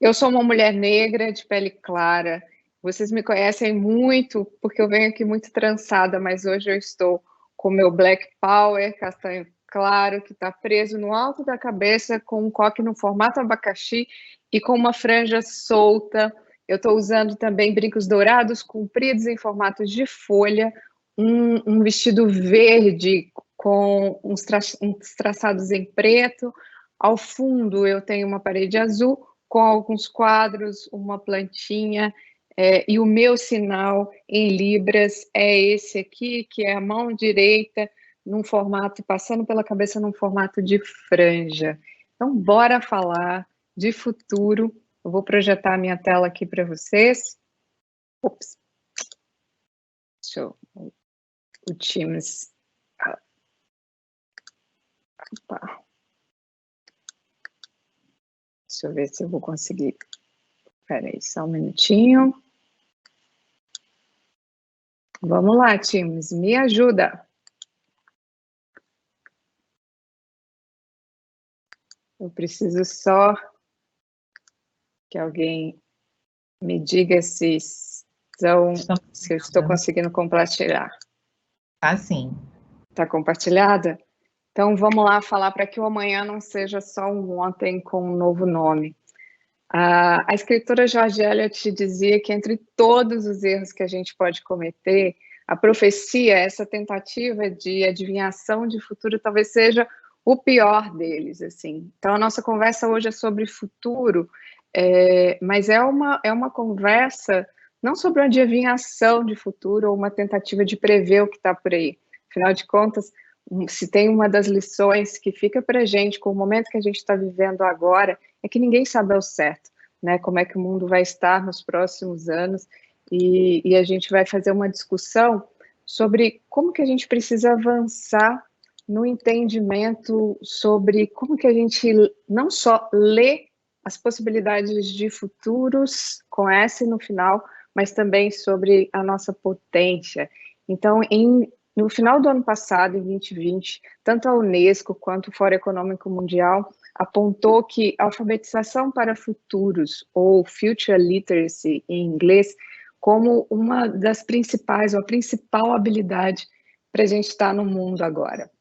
Eu sou uma mulher negra, de pele clara. Vocês me conhecem muito, porque eu venho aqui muito trançada, mas hoje eu estou com meu Black Power, castanho claro, que está preso no alto da cabeça, com um coque no formato abacaxi e com uma franja solta. Eu estou usando também brincos dourados compridos em formatos de folha, um vestido verde com uns traçados em preto. Ao fundo eu tenho uma parede azul, com alguns quadros, uma plantinha, e o meu sinal em libras é esse aqui, que é a mão direita, num formato, passando pela cabeça num formato de franja. Então, bora falar de futuro. Eu vou projetar a minha tela aqui para vocês. Ops. Deixa eu... O Teams... Opa. Deixa eu ver se eu vou conseguir. Espera aí, só um minutinho. Vamos lá, Teams, me ajuda. Eu preciso só que alguém me diga se eu estou conseguindo compartilhar. Tá sim. Está compartilhada? Então, vamos lá falar para que o amanhã não seja só um ontem com um novo nome. A escritora George Eliot dizia que entre todos os erros que a gente pode cometer, a profecia, essa tentativa de adivinhação de futuro, talvez seja o pior deles, assim. Então, a nossa conversa hoje é sobre futuro, mas é uma conversa não sobre uma adivinhação de futuro ou uma tentativa de prever o que está por aí. Afinal de contas, se tem uma das lições que fica para a gente com o momento que a gente está vivendo agora, é que ninguém sabe ao certo, né, como é que o mundo vai estar nos próximos anos, e a gente vai fazer uma discussão sobre como que a gente precisa avançar no entendimento sobre como que a gente não só lê as possibilidades de futuros com S no final, mas também sobre a nossa potência. Então, no final do ano passado, em 2020, tanto a Unesco quanto o Fórum Econômico Mundial apontou que a alfabetização para futuros, ou Future Literacy em inglês, como uma das principais, ou a principal habilidade para a gente estar no mundo agora.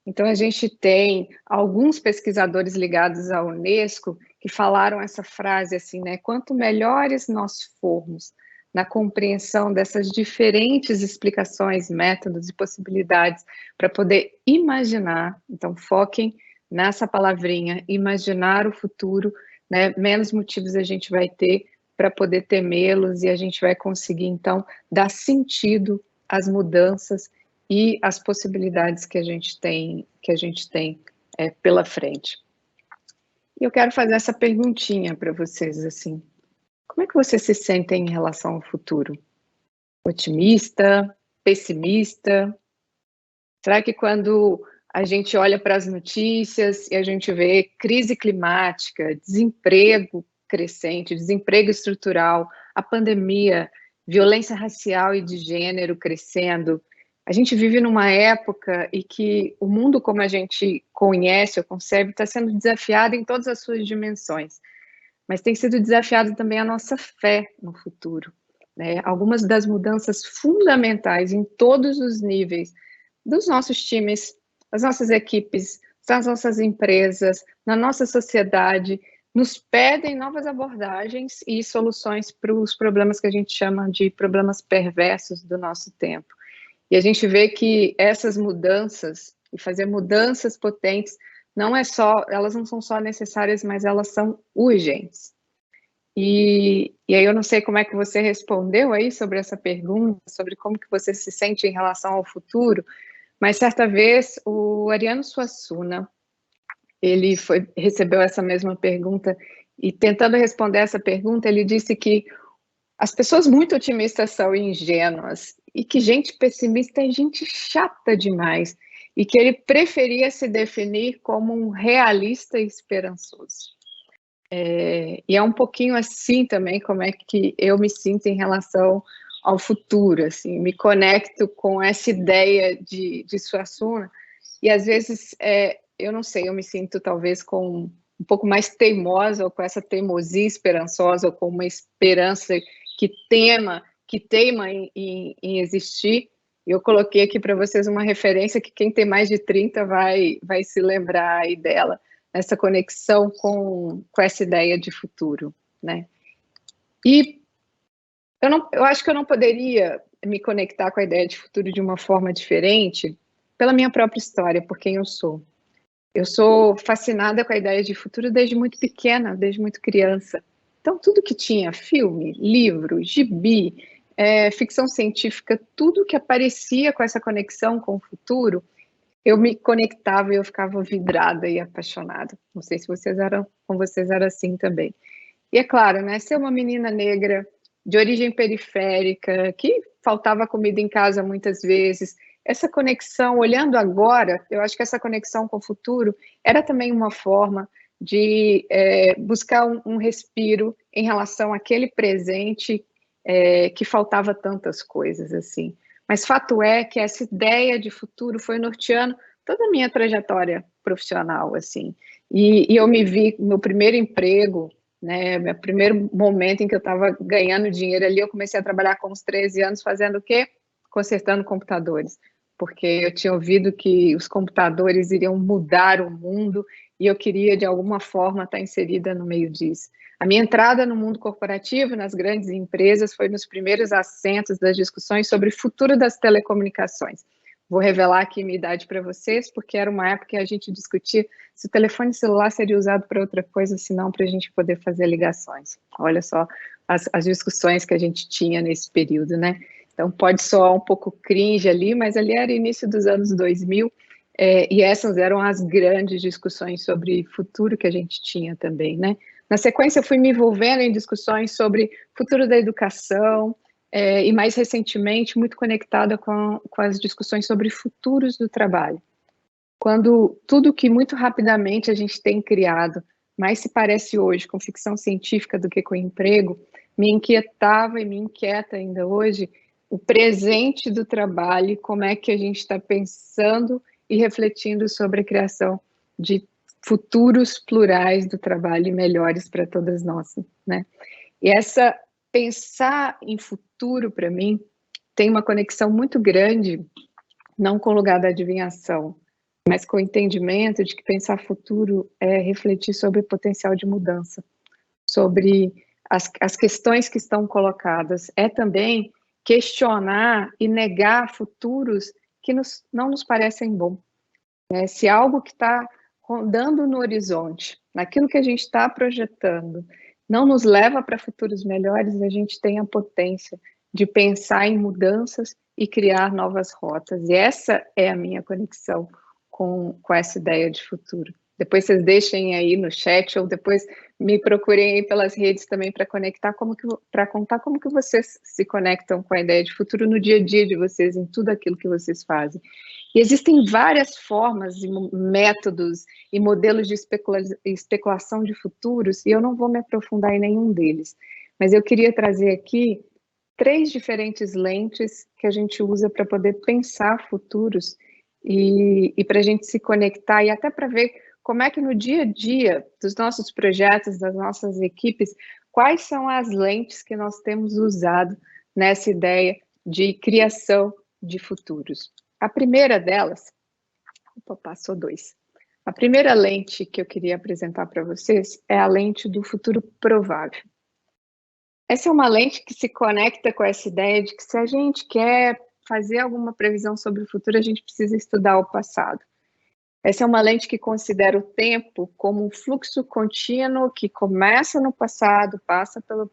Então, a gente tem alguns pesquisadores ligados à Unesco que falaram essa frase assim, né? Quanto melhores nós formos na compreensão dessas diferentes explicações, métodos e possibilidades para poder imaginar, então foquem nessa palavrinha, imaginar o futuro, né? Menos motivos a gente vai ter para poder temê-los e a gente vai conseguir, então, dar sentido às mudanças e às possibilidades que a gente tem pela frente. E eu quero fazer essa perguntinha para vocês, assim, como é que vocês se sentem em relação ao futuro? Otimista? Pessimista? Será que quando a gente olha para as notícias e a gente vê crise climática, desemprego crescente, desemprego estrutural, a pandemia, violência racial e de gênero crescendo, a gente vive numa época em que o mundo como a gente conhece ou concebe está sendo desafiado em todas as suas dimensões, mas tem sido desafiado também a nossa fé no futuro, né? Algumas das mudanças fundamentais em todos os níveis dos nossos times, das nossas equipes, das nossas empresas, na nossa sociedade, nos pedem novas abordagens e soluções para os problemas que a gente chama de problemas perversos do nosso tempo. E a gente vê que essas mudanças, e fazer mudanças potentes, elas não são só necessárias, mas elas são urgentes. E aí eu não sei como é que você respondeu aí sobre essa pergunta, sobre como que você se sente em relação ao futuro, mas certa vez o Ariano Suassuna, ele recebeu essa mesma pergunta e tentando responder essa pergunta, ele disse que as pessoas muito otimistas são ingênuas e que gente pessimista é gente chata demais e que ele preferia se definir como um realista e esperançoso. E é um pouquinho assim também como é que eu me sinto em relação ao futuro, assim, me conecto com essa ideia de Suassuna e às vezes, eu não sei, eu me sinto talvez com um pouco mais teimosa, ou com essa teimosia esperançosa, ou com uma esperança que teima em existir. Eu coloquei aqui para vocês uma referência que quem tem mais de 30 vai se lembrar aí dela, essa conexão com essa ideia de futuro, né? E eu acho que eu não poderia me conectar com a ideia de futuro de uma forma diferente pela minha própria história, por quem eu sou. Eu sou fascinada com a ideia de futuro desde muito pequena, desde muito criança. Então, tudo que tinha filme, livro, gibi, ficção científica, tudo que aparecia com essa conexão com o futuro, eu me conectava e eu ficava vidrada e apaixonada. Não sei se com vocês era assim também. E é claro, né, ser uma menina negra de origem periférica, que faltava comida em casa muitas vezes, essa conexão, olhando agora, eu acho que essa conexão com o futuro era também uma forma de buscar um respiro em relação àquele presente que faltava tantas coisas, assim. Mas fato é que essa ideia de futuro foi norteando toda a minha trajetória profissional, assim. E eu me vi, meu primeiro emprego, né, meu primeiro momento em que eu estava ganhando dinheiro ali, eu comecei a trabalhar com uns 13 anos fazendo o quê? Consertando computadores, porque eu tinha ouvido que os computadores iriam mudar o mundo e eu queria, de alguma forma, estar inserida no meio disso. A minha entrada no mundo corporativo, nas grandes empresas, foi nos primeiros assentos das discussões sobre o futuro das telecomunicações. Vou revelar aqui minha idade para vocês, porque era uma época que a gente discutia se o telefone celular seria usado para outra coisa, senão para a gente poder fazer ligações. Olha só as discussões que a gente tinha nesse período, né? Então, pode soar um pouco cringe ali, mas ali era início dos anos 2000, e essas eram as grandes discussões sobre futuro que a gente tinha também, né? Na sequência, eu fui me envolvendo em discussões sobre futuro da educação, e mais recentemente, muito conectada com as discussões sobre futuros do trabalho. Quando tudo que muito rapidamente a gente tem criado mais se parece hoje com ficção científica do que com emprego, me inquietava e me inquieta ainda hoje o presente do trabalho, como é que a gente está pensando e refletindo sobre a criação de futuros plurais do trabalho e melhores para todas nós, né? E essa pensar em futuro, para mim, tem uma conexão muito grande, não com o lugar da adivinhação, mas com o entendimento de que pensar futuro é refletir sobre o potencial de mudança, sobre as questões que estão colocadas, é também questionar e negar futuros que não nos parecem bons. Se algo que está rondando no horizonte, naquilo que a gente está projetando, não nos leva para futuros melhores, a gente tem a potência de pensar em mudanças e criar novas rotas. E essa é a minha conexão com essa ideia de futuro. Depois vocês deixem aí no chat, ou depois me procurem aí pelas redes também para contar como que vocês se conectam com a ideia de futuro no dia a dia de vocês, em tudo aquilo que vocês fazem. E existem várias formas e métodos e modelos de especulação de futuros, e eu não vou me aprofundar em nenhum deles, mas eu queria trazer aqui 3 diferentes lentes que a gente usa para poder pensar futuros e para a gente se conectar e até para ver como é que no dia a dia dos nossos projetos, das nossas equipes, quais são as lentes que nós temos usado nessa ideia de criação de futuros. A primeira delas, passou 2. A primeira lente que eu queria apresentar para vocês é a lente do futuro provável. Essa é uma lente que se conecta com essa ideia de que se a gente quer fazer alguma previsão sobre o futuro, a gente precisa estudar o passado. Essa é uma lente que considera o tempo como um fluxo contínuo que começa no passado, passa pelo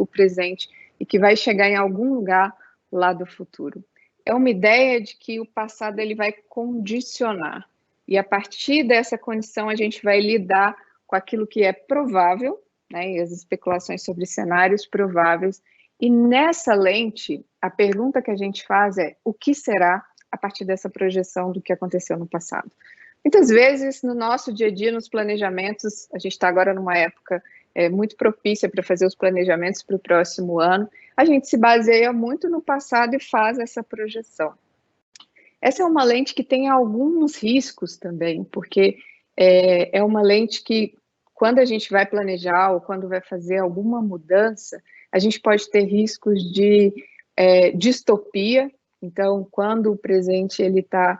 presente e que vai chegar em algum lugar lá do futuro. É uma ideia de que o passado ele vai condicionar e a partir dessa condição a gente vai lidar com aquilo que é provável, né, e as especulações sobre cenários prováveis. E nessa lente, a pergunta que a gente faz é o que será a partir dessa projeção do que aconteceu no passado. Muitas vezes, no nosso dia a dia, nos planejamentos, a gente está agora numa época muito propícia para fazer os planejamentos para o próximo ano, a gente se baseia muito no passado e faz essa projeção. Essa é uma lente que tem alguns riscos também, porque é uma lente que quando a gente vai planejar ou quando vai fazer alguma mudança, a gente pode ter riscos de distopia. Então, quando o presente ele está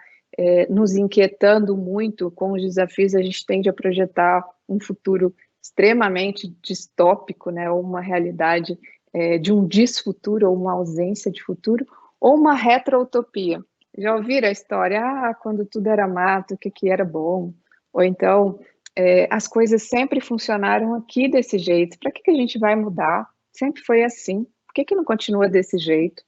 nos inquietando muito com os desafios, a gente tende a projetar um futuro extremamente distópico, né, ou uma realidade de um desfuturo, ou uma ausência de futuro, ou uma retroutopia. Já ouviram a história? Ah, quando tudo era mato, o que era bom? Ou então, as coisas sempre funcionaram aqui desse jeito, para que a gente vai mudar? Sempre foi assim, por que não continua desse jeito?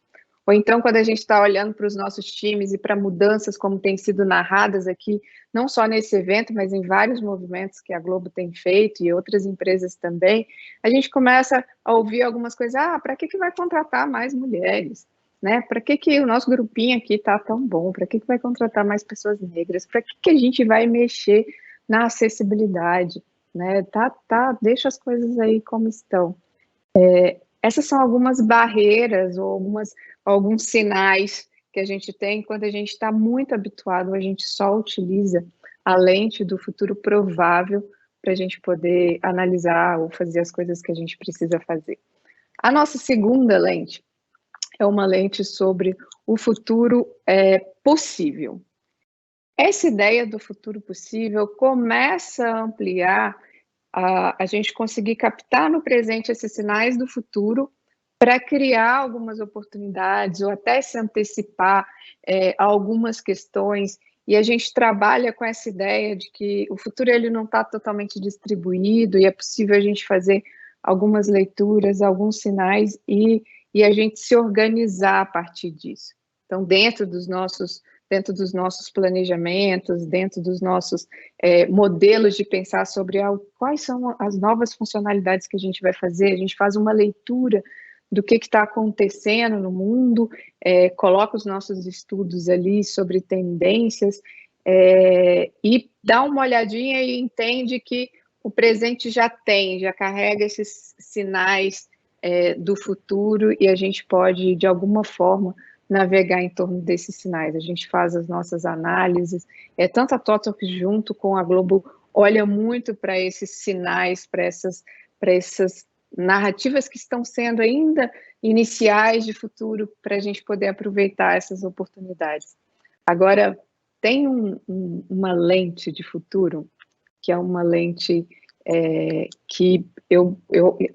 Ou então, quando a gente está olhando para os nossos times e para mudanças como têm sido narradas aqui, não só nesse evento, mas em vários movimentos que a Globo tem feito e outras empresas também, a gente começa a ouvir algumas coisas, para que vai contratar mais mulheres? Né? Para que o nosso grupinho aqui está tão bom? Para que vai contratar mais pessoas negras? Para que a gente vai mexer na acessibilidade? Né? Deixa as coisas aí como estão. Essas são algumas barreiras ou alguns sinais que a gente tem quando a gente está muito habituado, a gente só utiliza a lente do futuro provável para a gente poder analisar ou fazer as coisas que a gente precisa fazer. A nossa segunda lente é uma lente sobre o futuro possível. Essa ideia do futuro possível começa a ampliar a gente conseguir captar no presente esses sinais do futuro para criar algumas oportunidades ou até se antecipar a algumas questões. E a gente trabalha com essa ideia de que o futuro ele não está totalmente distribuído e é possível a gente fazer algumas leituras, alguns sinais e a gente se organizar a partir disso. Então, dentro dos nossos planejamentos, dentro dos nossos modelos de pensar sobre quais são as novas funcionalidades que a gente vai fazer, a gente faz uma leitura do que está acontecendo no mundo, coloca os nossos estudos ali sobre tendências e dá uma olhadinha e entende que o presente já carrega esses sinais do futuro e a gente pode, de alguma forma, navegar em torno desses sinais. A gente faz as nossas análises, tanto a TOTOC junto com a Globo olha muito para esses sinais, para essas narrativas que estão sendo ainda iniciais de futuro, para a gente poder aproveitar essas oportunidades. Agora, tem uma lente de futuro, que é uma lente que eu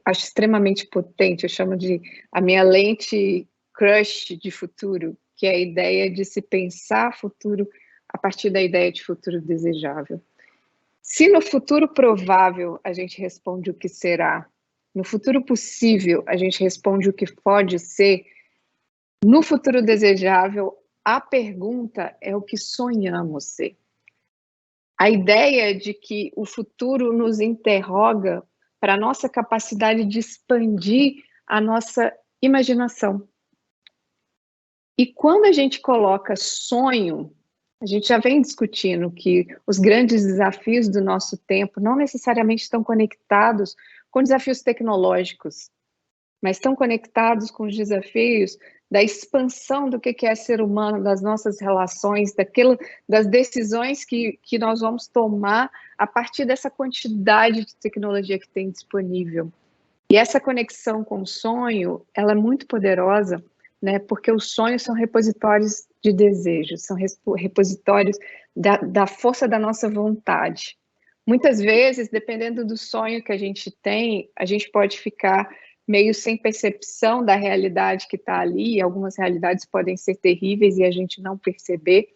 acho extremamente potente, eu chamo de a minha lente crush de futuro, que é a ideia de se pensar futuro a partir da ideia de futuro desejável. Se no futuro provável a gente responde o que será, no futuro possível a gente responde o que pode ser, no futuro desejável a pergunta é o que sonhamos ser. A ideia de que o futuro nos interroga para a nossa capacidade de expandir a nossa imaginação. E quando a gente coloca sonho, a gente já vem discutindo que os grandes desafios do nosso tempo não necessariamente estão conectados com desafios tecnológicos, mas estão conectados com os desafios da expansão do que é ser humano, das nossas relações, das decisões que nós vamos tomar a partir dessa quantidade de tecnologia que tem disponível. E essa conexão com o sonho, ela é muito poderosa, né, porque os sonhos são repositórios de desejos, são repositórios da força da nossa vontade. Muitas vezes, dependendo do sonho que a gente tem, a gente pode ficar meio sem percepção da realidade que está ali, algumas realidades podem ser terríveis e a gente não perceber,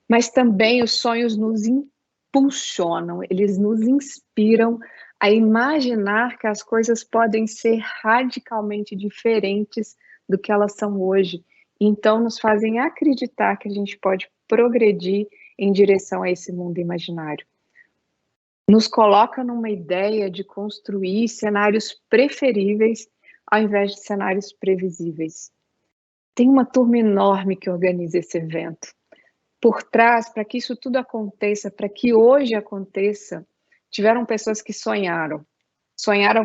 mas também os sonhos nos impulsionam, eles nos inspiram a imaginar que as coisas podem ser radicalmente diferentes do que elas são hoje. Então, nos fazem acreditar que a gente pode progredir em direção a esse mundo imaginário. Nos coloca numa ideia de construir cenários preferíveis ao invés de cenários previsíveis. Tem uma turma enorme que organiza esse evento. Por trás, para que isso tudo aconteça, para que hoje aconteça, tiveram pessoas que sonharam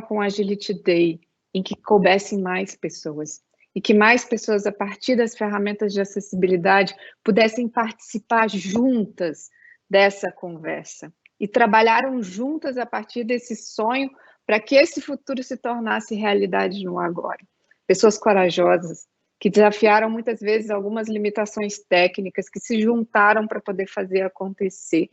com a Agility Day, em que coubessem mais pessoas, e que mais pessoas, a partir das ferramentas de acessibilidade, pudessem participar juntas dessa conversa. e trabalharam juntas a partir desse sonho para que esse futuro se tornasse realidade no agora. Pessoas corajosas, que desafiaram muitas vezes algumas limitações técnicas, que se juntaram para poder fazer acontecer.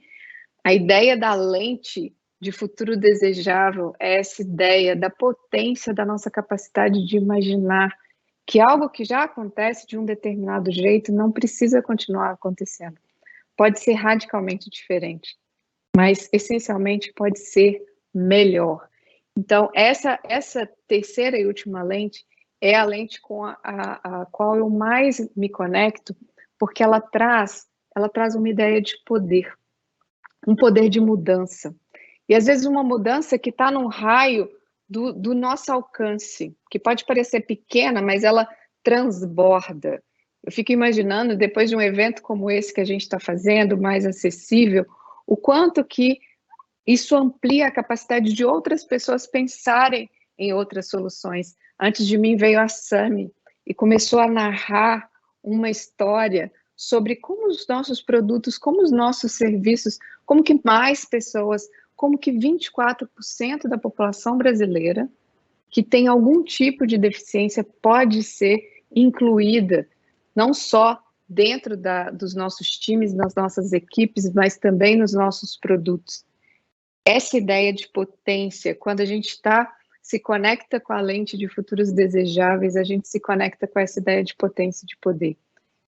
A ideia da lente de futuro desejável é essa ideia da potência da nossa capacidade de imaginar que algo que já acontece de um determinado jeito não precisa continuar acontecendo. Pode ser radicalmente diferente, mas essencialmente pode ser melhor. Então, essa terceira e última lente é a lente com a qual eu mais me conecto, porque ela traz uma ideia de poder, um poder de mudança. E às vezes uma mudança que está num raio do nosso alcance, que pode parecer pequena, mas ela transborda. Eu fico imaginando, depois de um evento como esse que a gente está fazendo, mais acessível, o quanto que isso amplia a capacidade de outras pessoas pensarem em outras soluções. Antes de mim veio a Sami e começou a narrar uma história sobre como os nossos produtos, como os nossos serviços, como que mais pessoas, como que 24% da população brasileira que tem algum tipo de deficiência pode ser incluída, não só dentro dos nossos times, nas nossas equipes, mas também nos nossos produtos. Essa ideia de potência, quando a gente se conecta com a lente de futuros desejáveis, a gente se conecta com essa ideia de potência e de poder.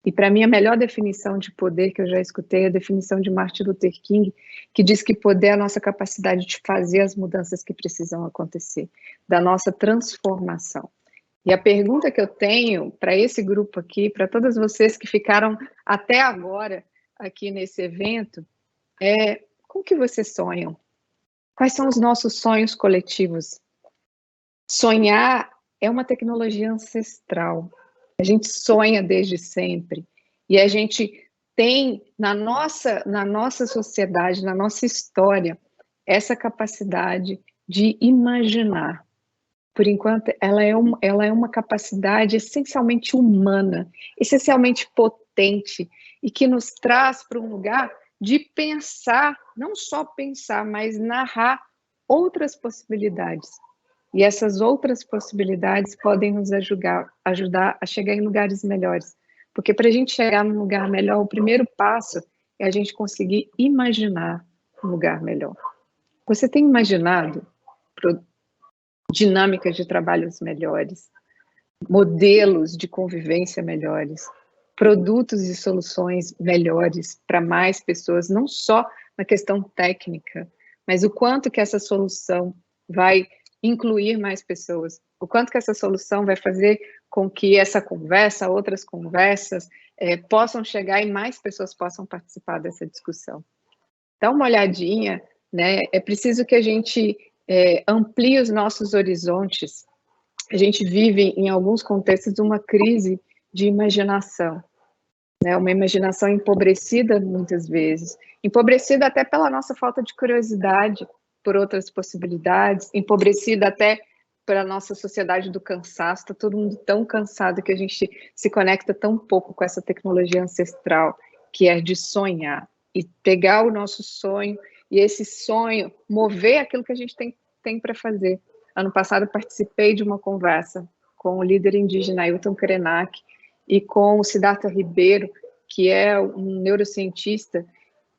E para mim a melhor definição de poder que eu já escutei é a definição de Martin Luther King, que diz que poder é a nossa capacidade de fazer as mudanças que precisam acontecer, da nossa transformação. E a pergunta que eu tenho para esse grupo aqui, para todas vocês que ficaram até agora aqui nesse evento, é: com que vocês sonham? Quais são os nossos sonhos coletivos? Sonhar é uma tecnologia ancestral. A gente sonha desde sempre. E a gente tem na nossa sociedade, na nossa história, essa capacidade de imaginar. Por enquanto, ela é uma capacidade essencialmente humana, essencialmente potente, e que nos traz para um lugar de pensar, não só pensar, mas narrar outras possibilidades. E essas outras possibilidades podem nos ajudar a chegar em lugares melhores. Porque para a gente chegar num lugar melhor, o primeiro passo é a gente conseguir imaginar um lugar melhor. Você tem imaginado dinâmicas de trabalhos melhores, modelos de convivência melhores, produtos e soluções melhores para mais pessoas, não só na questão técnica, mas o quanto que essa solução vai incluir mais pessoas, o quanto que essa solução vai fazer com que essa conversa, outras conversas, possam chegar e mais pessoas possam participar dessa discussão. Dá uma olhadinha, né? É preciso que a gente amplie os nossos horizontes. A gente vive, em alguns contextos, uma crise de imaginação, né? Uma imaginação empobrecida, muitas vezes. Empobrecida até pela nossa falta de curiosidade por outras possibilidades, empobrecida até pela nossa sociedade do cansaço. Está todo mundo tão cansado que a gente se conecta tão pouco com essa tecnologia ancestral, que é de sonhar, e pegar o nosso sonho, e esse sonho mover aquilo que a gente tem para fazer. Ano passado participei de uma conversa com o líder indígena Ailton Krenak e com o Siddhartha Ribeiro, que é um neurocientista,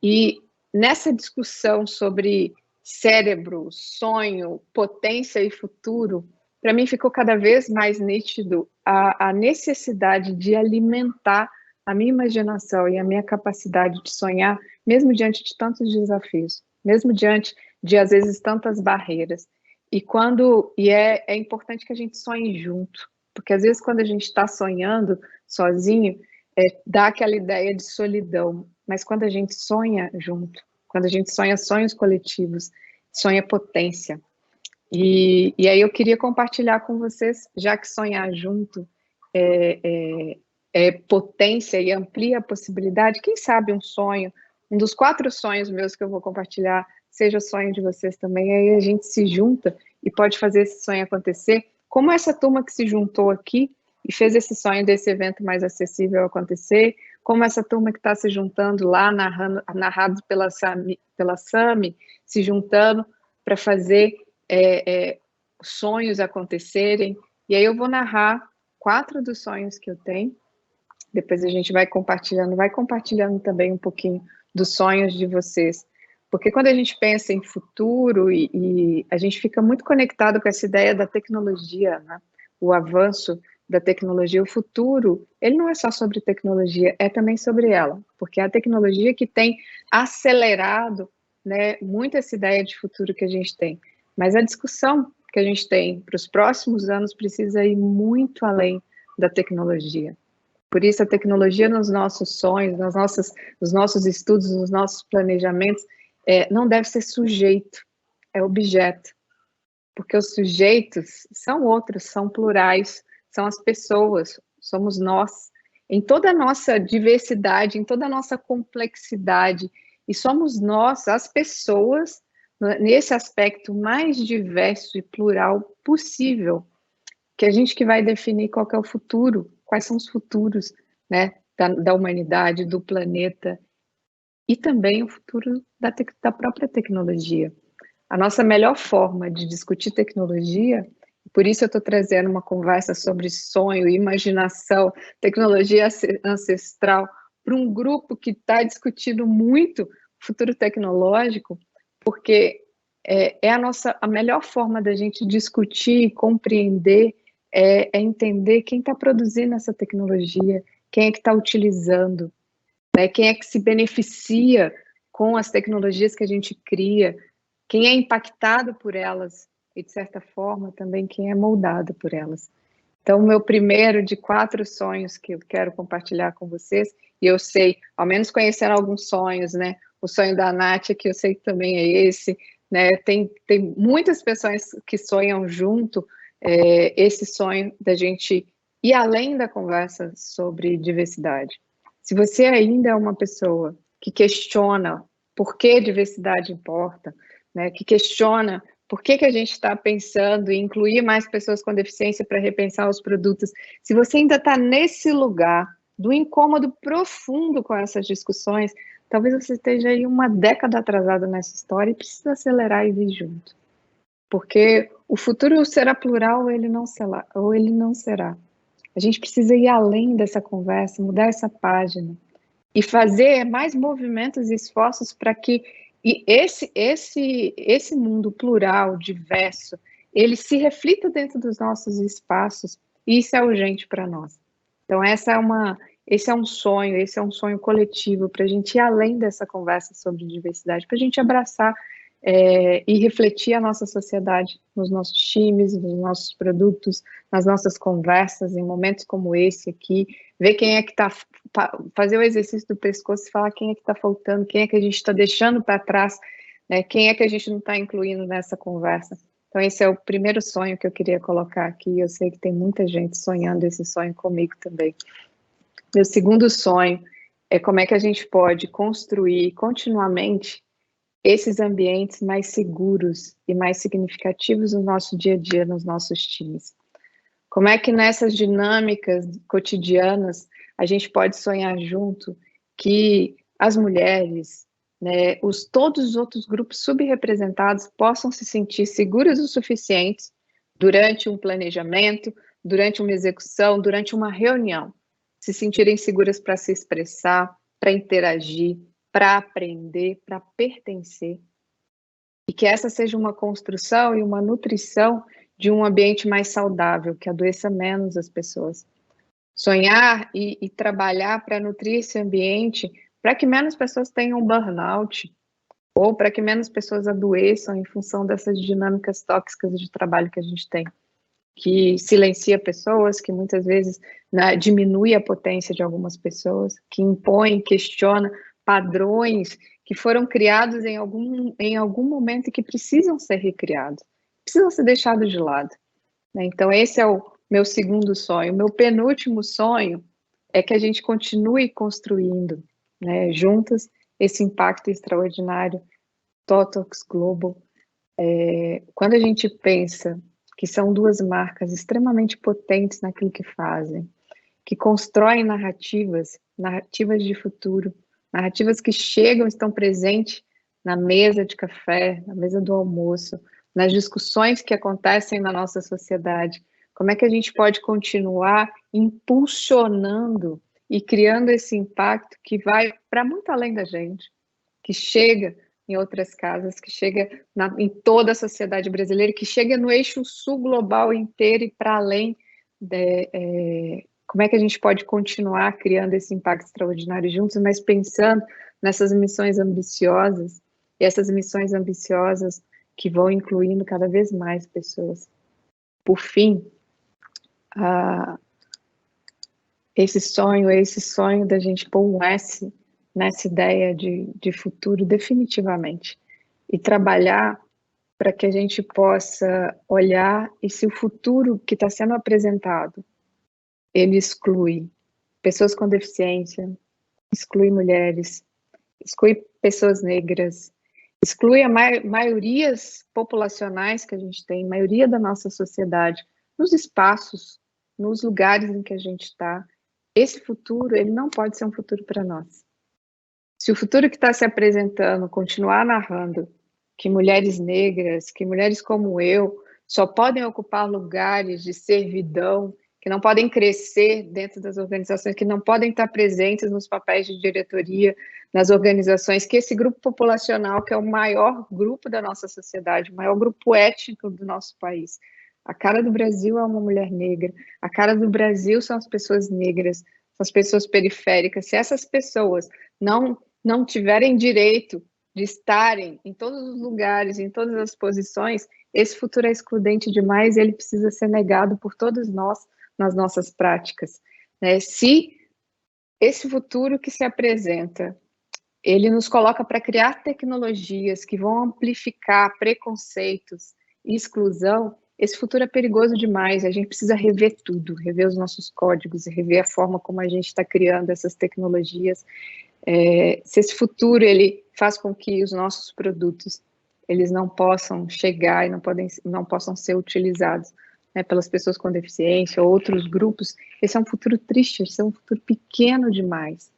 e nessa discussão sobre cérebro, sonho, potência e futuro, para mim ficou cada vez mais nítido a necessidade de alimentar a minha imaginação e a minha capacidade de sonhar, mesmo diante de tantos desafios, mesmo diante de, às vezes, tantas barreiras. E é importante que a gente sonhe junto, porque às vezes quando a gente está sonhando sozinho, dá aquela ideia de solidão, mas quando a gente sonha junto, quando a gente sonha sonhos coletivos, sonha potência. E aí eu queria compartilhar com vocês, já que sonhar junto é potência e amplia a possibilidade, quem sabe um sonho, um dos 4 sonhos meus que eu vou compartilhar, seja sonho de vocês também, aí a gente se junta e pode fazer esse sonho acontecer, como essa turma que se juntou aqui e fez esse sonho desse evento mais acessível acontecer, como essa turma que está se juntando lá, narrado pela Sami, se juntando para fazer sonhos acontecerem. E aí eu vou narrar 4 dos sonhos que eu tenho, depois a gente vai compartilhando também um pouquinho dos sonhos de vocês. Porque quando a gente pensa em futuro e a gente fica muito conectado com essa ideia da tecnologia, né? O avanço da tecnologia, o futuro, ele não é só sobre tecnologia, é também sobre ela, porque é a tecnologia que tem acelerado, né, muito essa ideia de futuro que a gente tem. Mas a discussão que a gente tem para os próximos anos precisa ir muito além da tecnologia. Por isso, a tecnologia nos nossos sonhos, nos nossos estudos, nos nossos planejamentos, não deve ser sujeito, é objeto. Porque os sujeitos são outros, são plurais, são as pessoas, somos nós, em toda a nossa diversidade, em toda a nossa complexidade, e somos nós, as pessoas, nesse aspecto mais diverso e plural possível, que vai definir qual que é o futuro, quais são os futuros, né, da humanidade, do planeta, e também o futuro da própria tecnologia. A nossa melhor forma de discutir tecnologia, por isso eu estou trazendo uma conversa sobre sonho, imaginação, tecnologia ancestral, para um grupo que está discutindo muito o futuro tecnológico, porque a melhor forma da gente discutir, compreender, entender quem está produzindo essa tecnologia, quem é que está utilizando, né? Quem é que se beneficia com as tecnologias que a gente cria, quem é impactado por elas e, de certa forma, também quem é moldado por elas. Então, o meu primeiro de 4 sonhos que eu quero compartilhar com vocês, e eu sei, ao menos conhecendo alguns sonhos, né? O sonho da Nath, que eu sei que também é esse, né? Tem muitas pessoas que sonham junto esse sonho da gente ir além da conversa sobre diversidade. Se você ainda é uma pessoa que questiona por que diversidade importa, né? Que questiona por que a gente está pensando em incluir mais pessoas com deficiência para repensar os produtos? Se você ainda está nesse lugar do incômodo profundo com essas discussões, talvez você esteja aí uma década atrasado nessa história e precisa acelerar e vir junto. Porque o futuro será plural ou ele não será. A gente precisa ir além dessa conversa, mudar essa página e fazer mais movimentos e esforços para que esse mundo plural, diverso, ele se reflita dentro dos nossos espaços, e isso é urgente para nós. Então, esse é um sonho coletivo para a gente ir além dessa conversa sobre diversidade, para a gente abraçar e refletir a nossa sociedade nos nossos times, nos nossos produtos, nas nossas conversas, em momentos como esse aqui, ver quem é que está, fazer o exercício do pescoço e falar quem é que está faltando, quem é que a gente está deixando para trás, né? Quem é que a gente não está incluindo nessa conversa. Então, esse é o primeiro sonho que eu queria colocar aqui, eu sei que tem muita gente sonhando esse sonho comigo também. Meu segundo sonho é como é que a gente pode construir continuamente esses ambientes mais seguros e mais significativos no nosso dia a dia, nos nossos times. Como é que nessas dinâmicas cotidianas a gente pode sonhar junto que as mulheres, né, todos os outros grupos subrepresentados possam se sentir seguras o suficiente durante um planejamento, durante uma execução, durante uma reunião, se sentirem seguras para se expressar, para interagir, para aprender, para pertencer. E que essa seja uma construção e uma nutrição de um ambiente mais saudável, que adoeça menos as pessoas. Sonhar e trabalhar para nutrir esse ambiente, para que menos pessoas tenham burnout, ou para que menos pessoas adoeçam em função dessas dinâmicas tóxicas de trabalho que a gente tem, que silencia pessoas, que muitas vezes, né, diminui a potência de algumas pessoas, que impõe, questiona padrões que foram criados em algum momento e que precisam ser recriados, precisam ser deixados de lado, né? Então, esse é o meu segundo sonho. Meu penúltimo sonho é que a gente continue construindo, né, juntas, esse impacto extraordinário, Totox Global. Quando a gente pensa que são 2 marcas extremamente potentes naquilo que fazem, que constroem narrativas narrativas de futuro, narrativas que chegam, estão presentes na mesa de café, na mesa do almoço, nas discussões que acontecem na nossa sociedade. Como é que a gente pode continuar impulsionando e criando esse impacto que vai para muito além da gente, que chega em outras casas, que chega em toda a sociedade brasileira, que chega no eixo sul global inteiro e para além. Como é que a gente pode continuar criando esse impacto extraordinário juntos, mas pensando nessas missões ambiciosas, e essas missões ambiciosas que vão incluindo cada vez mais pessoas. Por fim, esse sonho da gente pôr um S nessa ideia de futuro definitivamente, e trabalhar para que a gente possa olhar e se o futuro que está sendo apresentado, ele exclui pessoas com deficiência, exclui mulheres, exclui pessoas negras, exclui a maiorias populacionais que a gente tem, maioria da nossa sociedade, nos espaços, nos lugares em que a gente está. Esse futuro, ele não pode ser um futuro para nós. Se o futuro que está se apresentando continuar narrando que mulheres negras, que mulheres como eu, só podem ocupar lugares de servidão, que não podem crescer dentro das organizações, que não podem estar presentes nos papéis de diretoria, nas organizações, que esse grupo populacional, que é o maior grupo da nossa sociedade, o maior grupo étnico do nosso país. A cara do Brasil é uma mulher negra, a cara do Brasil são as pessoas negras, são as pessoas periféricas. Se essas pessoas não tiverem direito de estarem em todos os lugares, em todas as posições, esse futuro é excludente demais e ele precisa ser negado por todos nós nas nossas práticas. Né? Se esse futuro que se apresenta, ele nos coloca para criar tecnologias que vão amplificar preconceitos e exclusão, esse futuro é perigoso demais, a gente precisa rever tudo, rever os nossos códigos, rever a forma como a gente está criando essas tecnologias. Se esse futuro ele faz com que os nossos produtos eles não possam chegar e não possam ser utilizados, né, pelas pessoas com deficiência ou outros grupos, esse é um futuro triste, esse é um futuro pequeno demais.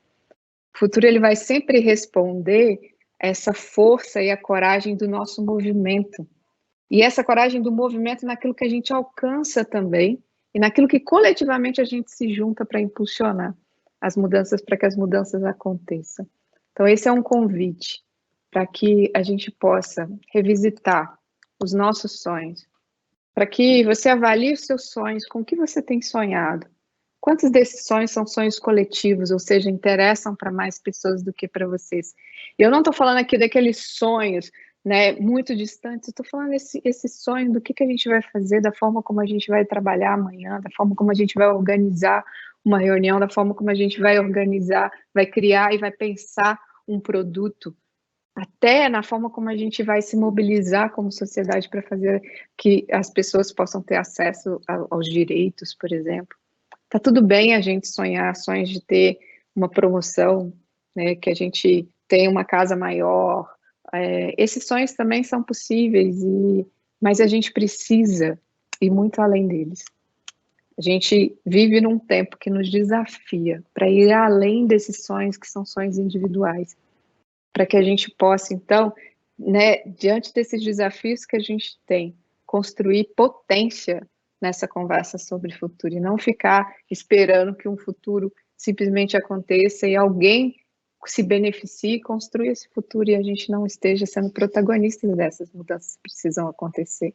O futuro ele vai sempre responder essa força e a coragem do nosso movimento. E essa coragem do movimento naquilo que a gente alcança também e naquilo que coletivamente a gente se junta para impulsionar as mudanças, para que as mudanças aconteçam. Então, esse é um convite para que a gente possa revisitar os nossos sonhos, para que você avalie os seus sonhos, com o que você tem sonhado. Quantos desses sonhos são sonhos coletivos, ou seja, interessam para mais pessoas do que para vocês? Eu não estou falando aqui daqueles sonhos, né, muito distantes, eu estou falando esse sonho do que a gente vai fazer, da forma como a gente vai trabalhar amanhã, da forma como a gente vai organizar uma reunião, da forma como a gente vai organizar, vai criar e vai pensar um produto, até na forma como a gente vai se mobilizar como sociedade para fazer que as pessoas possam ter acesso aos direitos, por exemplo. Tá tudo bem a gente sonhar sonhos de ter uma promoção, né, que a gente tenha uma casa maior. Esses sonhos também são possíveis, mas a gente precisa ir muito além deles. A gente vive num tempo que nos desafia para ir além desses sonhos que são sonhos individuais, para que a gente possa, então, né, diante desses desafios que a gente tem, construir potência nessa conversa sobre futuro e não ficar esperando que um futuro simplesmente aconteça e alguém se beneficie e construa esse futuro e a gente não esteja sendo protagonistas dessas mudanças que precisam acontecer.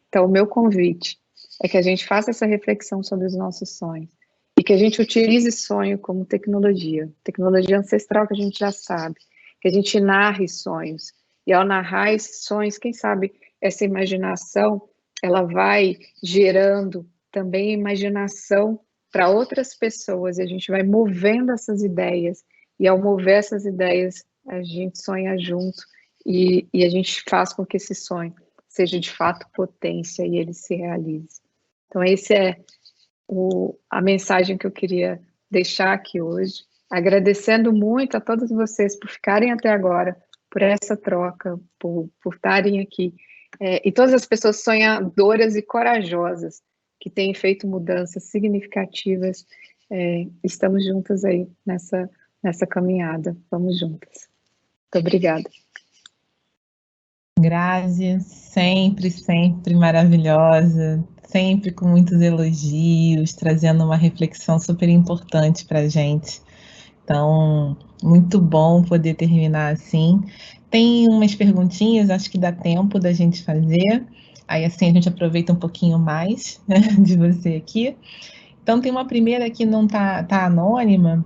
Então, o meu convite é que a gente faça essa reflexão sobre os nossos sonhos e que a gente utilize sonho como tecnologia ancestral que a gente já sabe, que a gente narre sonhos, e ao narrar esses sonhos, quem sabe essa imaginação, ela vai gerando também imaginação para outras pessoas, e a gente vai movendo essas ideias, e ao mover essas ideias, a gente sonha junto, e a gente faz com que esse sonho seja de fato potência e ele se realize. Então, essa é a mensagem que eu queria deixar aqui hoje, agradecendo muito a todos vocês por ficarem até agora, por essa troca, por estarem aqui, e todas as pessoas sonhadoras e corajosas que têm feito mudanças significativas estamos juntas aí nessa caminhada. Vamos juntas. Muito obrigada. Grazi, sempre, sempre maravilhosa, sempre com muitos elogios, trazendo uma reflexão super importante para a gente. Então, muito bom poder terminar assim. Tem umas perguntinhas, acho que dá tempo da gente fazer. Aí assim a gente aproveita um pouquinho mais, né, de você aqui. Então tem uma primeira que não tá anônima,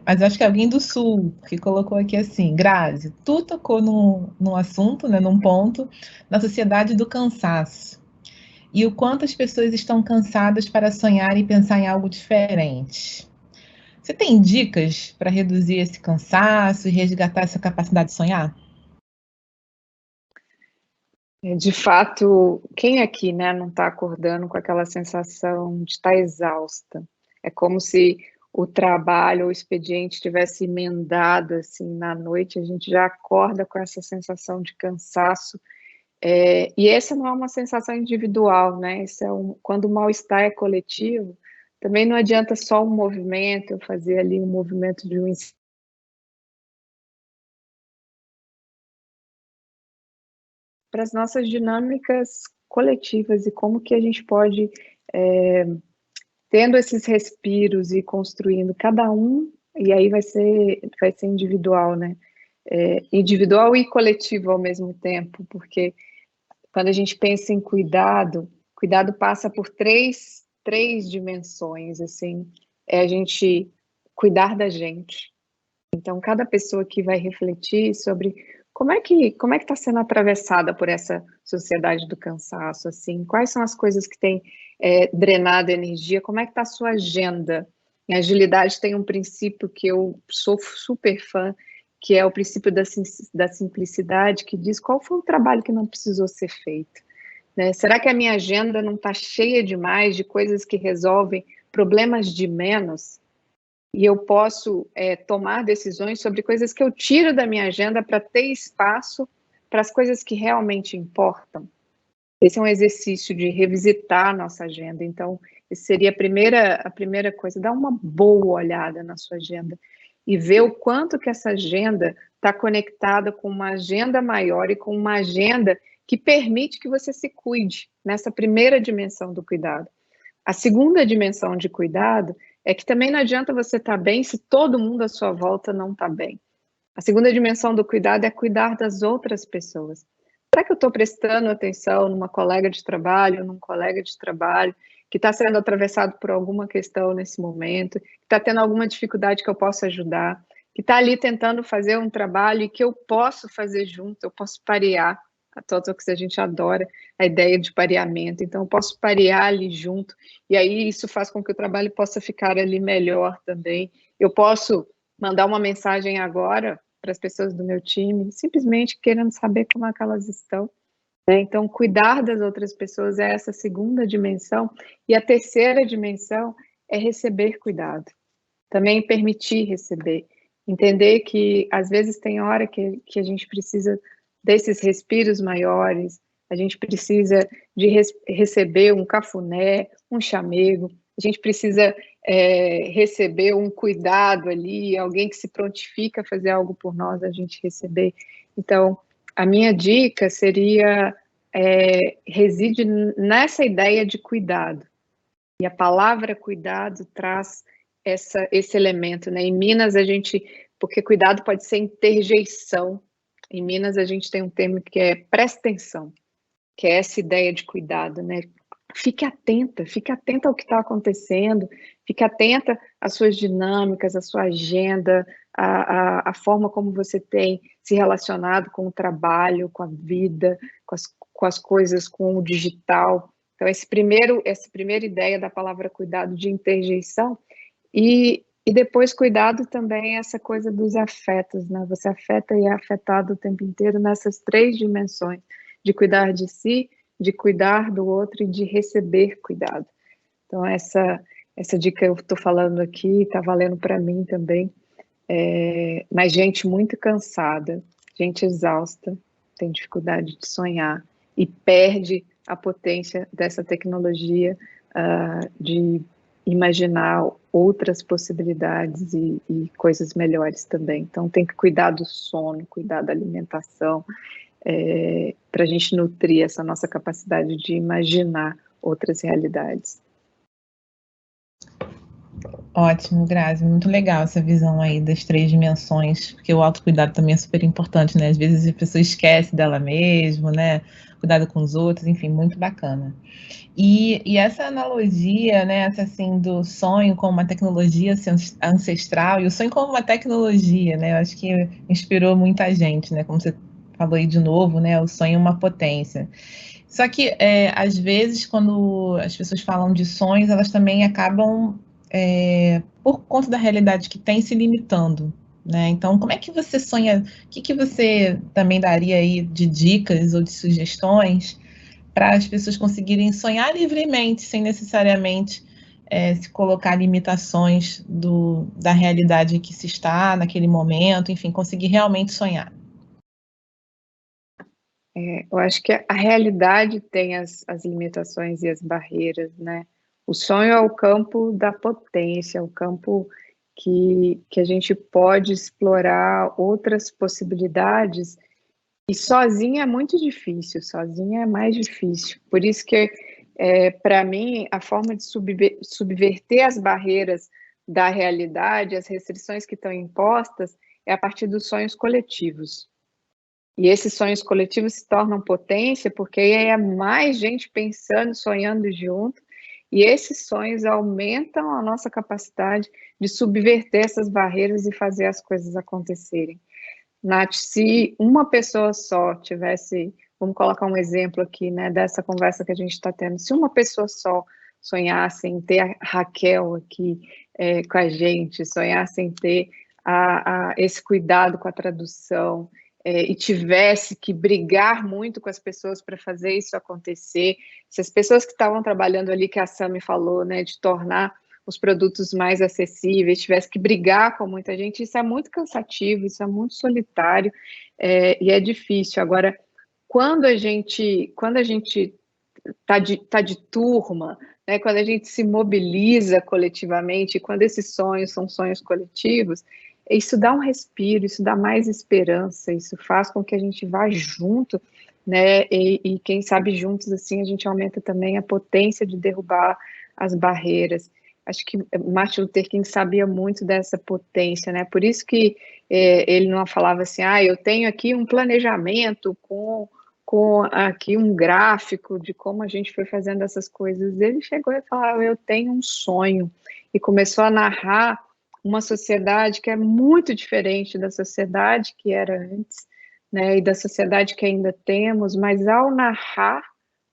mas acho que é alguém do Sul que colocou aqui assim: Grazi, tu tocou num assunto, né, num ponto, na sociedade do cansaço. E o quanto as pessoas estão cansadas para sonhar e pensar em algo diferente. Você tem dicas para reduzir esse cansaço e resgatar essa capacidade de sonhar? De fato, quem aqui, né, não está acordando com aquela sensação de estar exausta? É como se o trabalho ou o expediente tivesse emendado assim na noite, a gente já acorda com essa sensação de cansaço. E essa não é uma sensação individual, né? Isso é quando o mal-estar é coletivo, também não adianta só um movimento, eu fazer ali um movimento de um para as nossas dinâmicas coletivas e como que a gente pode, tendo esses respiros e construindo cada um, e aí vai ser individual, né? Individual e coletivo ao mesmo tempo, porque quando a gente pensa em cuidado, cuidado passa por três dimensões, assim, é a gente cuidar da gente. Então, cada pessoa que vai refletir sobre como é que está sendo atravessada por essa sociedade do cansaço, assim, quais são as coisas que têm drenado energia, como é que está a sua agenda? Em agilidade tem um princípio que eu sou super fã, que é o princípio da simplicidade, que diz qual foi o trabalho que não precisou ser feito. Né? Será que a minha agenda não está cheia demais de coisas que resolvem problemas de menos? E eu posso tomar decisões sobre coisas que eu tiro da minha agenda para ter espaço para as coisas que realmente importam. Esse é um exercício de revisitar a nossa agenda. Então, essa seria a primeira coisa, dar uma boa olhada na sua agenda e ver o quanto que essa agenda está conectada com uma agenda maior e com uma agenda que permite que você se cuide nessa primeira dimensão do cuidado. A segunda dimensão de cuidado é que também não adianta você estar bem se todo mundo à sua volta não está bem. A segunda dimensão do cuidado é cuidar das outras pessoas. Será que eu estou prestando atenção numa colega de trabalho, num colega de trabalho que está sendo atravessado por alguma questão nesse momento, que está tendo alguma dificuldade que eu possa ajudar, que está ali tentando fazer um trabalho e que eu posso fazer junto, eu posso parear. A TotalX a gente adora a ideia de pareamento, então eu posso parear ali junto, e aí isso faz com que o trabalho possa ficar ali melhor também. Eu posso mandar uma mensagem agora para as pessoas do meu time, simplesmente querendo saber como é que elas estão. Né? Então, cuidar das outras pessoas é essa segunda dimensão. E a terceira dimensão é receber cuidado. Também permitir receber. Entender que, às vezes, tem hora que a gente precisa desses respiros maiores, a gente precisa de receber um cafuné, um chamego, a gente precisa receber um cuidado ali, alguém que se prontifica a fazer algo por nós, a gente receber. Então, a minha dica seria, reside nessa ideia de cuidado. E a palavra cuidado traz esse elemento, né? Em Minas porque cuidado pode ser interjeição. Em Minas a gente tem um termo que é presta atenção, que é essa ideia de cuidado, né? Fique atenta ao que está acontecendo, fique atenta às suas dinâmicas, à sua agenda, à forma como você tem se relacionado com o trabalho, com a vida, com as coisas, com o digital. Então, essa primeira ideia da palavra cuidado de interjeição, e depois cuidado também é essa coisa dos afetos, né? Você afeta e é afetado o tempo inteiro nessas três dimensões, de cuidar de si, de cuidar do outro e de receber cuidado. Então, essa dica eu estou falando aqui, está valendo para mim também, mas gente muito cansada, gente exausta, tem dificuldade de sonhar e perde a potência dessa tecnologia de imaginar outras possibilidades e coisas melhores também. Então, tem que cuidar do sono, cuidar da alimentação, para a gente nutrir essa nossa capacidade de imaginar outras realidades. Ótimo, Grazi, muito legal essa visão aí das 3 dimensões, porque o autocuidado também é super importante, né? Às vezes a pessoa esquece dela mesma, né? Cuidado com os outros, enfim, muito bacana. E essa analogia, né, essa, assim, do sonho como uma tecnologia ancestral e o sonho como uma tecnologia, né? Eu acho que inspirou muita gente, né? Como você falou aí de novo, né? O sonho é uma potência. Só que, às vezes, quando as pessoas falam de sonhos, elas também acabam, por conta da realidade que tem, se limitando, né? Então, como é que você sonha? O que você também daria aí de dicas ou de sugestões para as pessoas conseguirem sonhar livremente, sem necessariamente se colocar limitações da realidade em que se está naquele momento, enfim, conseguir realmente sonhar? Eu acho que a realidade tem as limitações e as barreiras, né? O sonho é o campo da potência, o campo que a gente pode explorar outras possibilidades, e sozinha é muito difícil, sozinha é mais difícil. Por isso que, para mim, a forma de subverter as barreiras da realidade, as restrições que estão impostas, é a partir dos sonhos coletivos. E esses sonhos coletivos se tornam potência porque aí é mais gente pensando, sonhando junto, e esses sonhos aumentam a nossa capacidade de subverter essas barreiras e fazer as coisas acontecerem. Nath, se uma pessoa só tivesse, vamos colocar um exemplo aqui, né, dessa conversa que a gente está tendo, se uma pessoa só sonhasse em ter a Raquel aqui com a gente, sonhasse em ter esse cuidado com a tradução, e tivesse que brigar muito com as pessoas para fazer isso acontecer, se as pessoas que estavam trabalhando ali, que a Sami falou, né, de tornar os produtos mais acessíveis, tivesse que brigar com muita gente, isso é muito cansativo, isso é muito solitário, e é difícil. Agora, quando a gente tá de turma, né, quando a gente se mobiliza coletivamente, quando esses sonhos são sonhos coletivos, isso dá um respiro, isso dá mais esperança, isso faz com que a gente vá junto, né, e quem sabe juntos, assim, a gente aumenta também a potência de derrubar as barreiras. Acho que Martin Luther King sabia muito dessa potência, né, por isso que ele não falava assim, eu tenho aqui um planejamento com aqui um gráfico de como a gente foi fazendo essas coisas. Ele chegou e falou, eu tenho um sonho, e começou a narrar uma sociedade que é muito diferente da sociedade que era antes, né, e da sociedade que ainda temos, mas ao narrar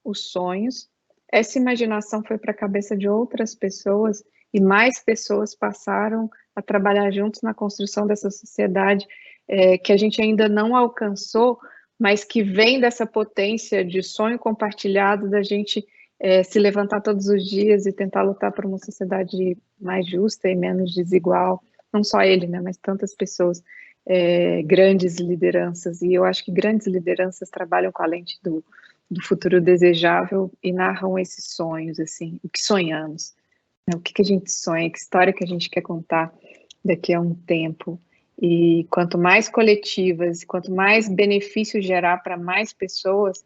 os sonhos, essa imaginação foi para a cabeça de outras pessoas, e mais pessoas passaram a trabalhar juntos na construção dessa sociedade que a gente ainda não alcançou, mas que vem dessa potência de sonho compartilhado da gente se levantar todos os dias e tentar lutar por uma sociedade mais justa e menos desigual. Não só ele, né, mas tantas pessoas, grandes lideranças, e eu acho que grandes lideranças trabalham com a lente do futuro desejável e narram esses sonhos, assim, o que sonhamos, né, o que a gente sonha, que história que a gente quer contar daqui a um tempo. E quanto mais coletivas, quanto mais benefício gerar para mais pessoas,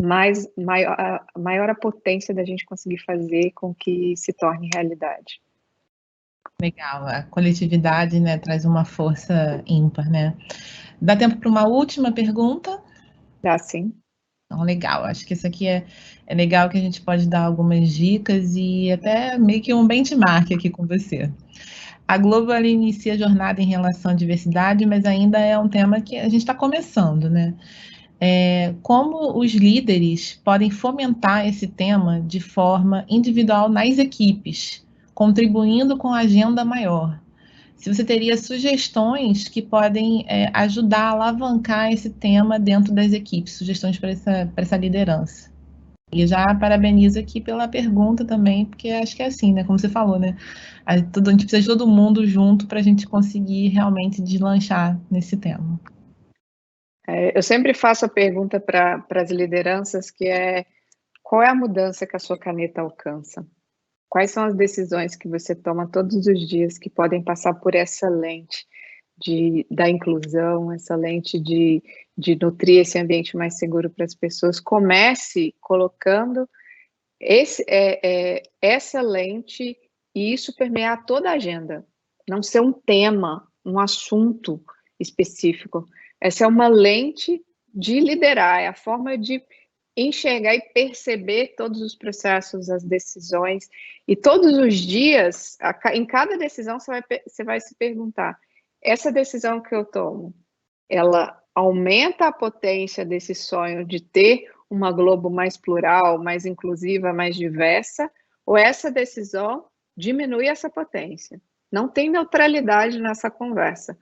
maior a potência da gente conseguir fazer com que se torne realidade. Legal, a coletividade, né, traz uma força ímpar, né? Dá tempo para uma última pergunta? Dá sim. Então, legal, acho que isso aqui é legal, que a gente pode dar algumas dicas e até meio que um benchmark aqui com você. A Globo inicia a jornada em relação à diversidade, mas ainda é um tema que a gente está começando, né? Como os líderes podem fomentar esse tema de forma individual nas equipes, contribuindo com a agenda maior? Se você teria sugestões que podem ajudar a alavancar esse tema dentro das equipes, sugestões para essa liderança. E já parabenizo aqui pela pergunta também, porque acho que é assim, né? Como você falou, né? A gente precisa de todo mundo junto para a gente conseguir realmente deslanchar nesse tema. Eu sempre faço a pergunta para as lideranças, que é: qual é a mudança que a sua caneta alcança? Quais são as decisões que você toma todos os dias que podem passar por essa lente da inclusão, essa lente de nutrir esse ambiente mais seguro para as pessoas? Comece colocando essa lente e isso permear toda a agenda. Não ser um tema, um assunto específico. Essa é uma lente de liderar, é a forma de enxergar e perceber todos os processos, as decisões, e todos os dias, em cada decisão, você vai se perguntar, essa decisão que eu tomo, ela aumenta a potência desse sonho de ter uma Globo mais plural, mais inclusiva, mais diversa, ou essa decisão diminui essa potência? Não tem neutralidade nessa conversa.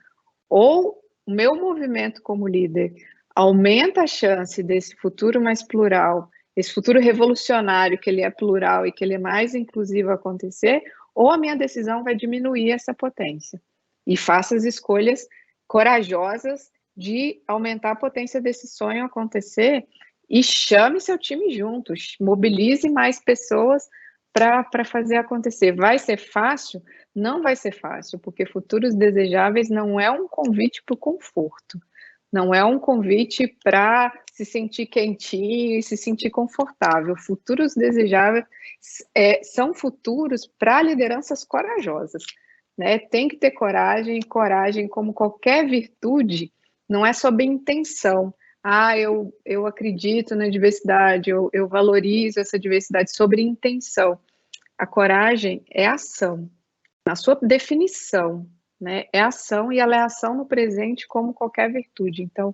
Ou o meu movimento como líder aumenta a chance desse futuro mais plural, esse futuro revolucionário, que ele é plural e que ele é mais inclusivo acontecer, ou a minha decisão vai diminuir essa potência. E faça as escolhas corajosas de aumentar a potência desse sonho acontecer e chame seu time juntos, mobilize mais pessoas para fazer acontecer. Vai ser fácil? Não vai ser fácil, porque futuros desejáveis não é um convite para o conforto, não é um convite para se sentir quentinho e se sentir confortável. Futuros desejáveis são futuros para lideranças corajosas, né? Tem que ter coragem, e coragem, como qualquer virtude, não é sobre intenção. Eu acredito na diversidade, eu valorizo essa diversidade, sobre intenção. A coragem é ação, na sua definição, né? É ação, e ela é ação no presente como qualquer virtude. Então,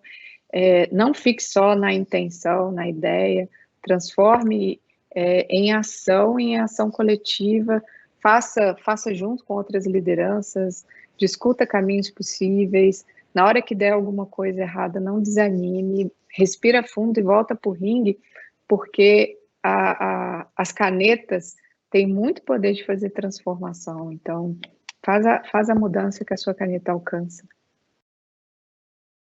não fique só na intenção, na ideia, transforme em ação coletiva, faça junto com outras lideranças, discuta caminhos possíveis. Na hora que der alguma coisa errada, não desanime, respira fundo e volta para o ringue, porque as canetas têm muito poder de fazer transformação. Então, faz a mudança que a sua caneta alcança.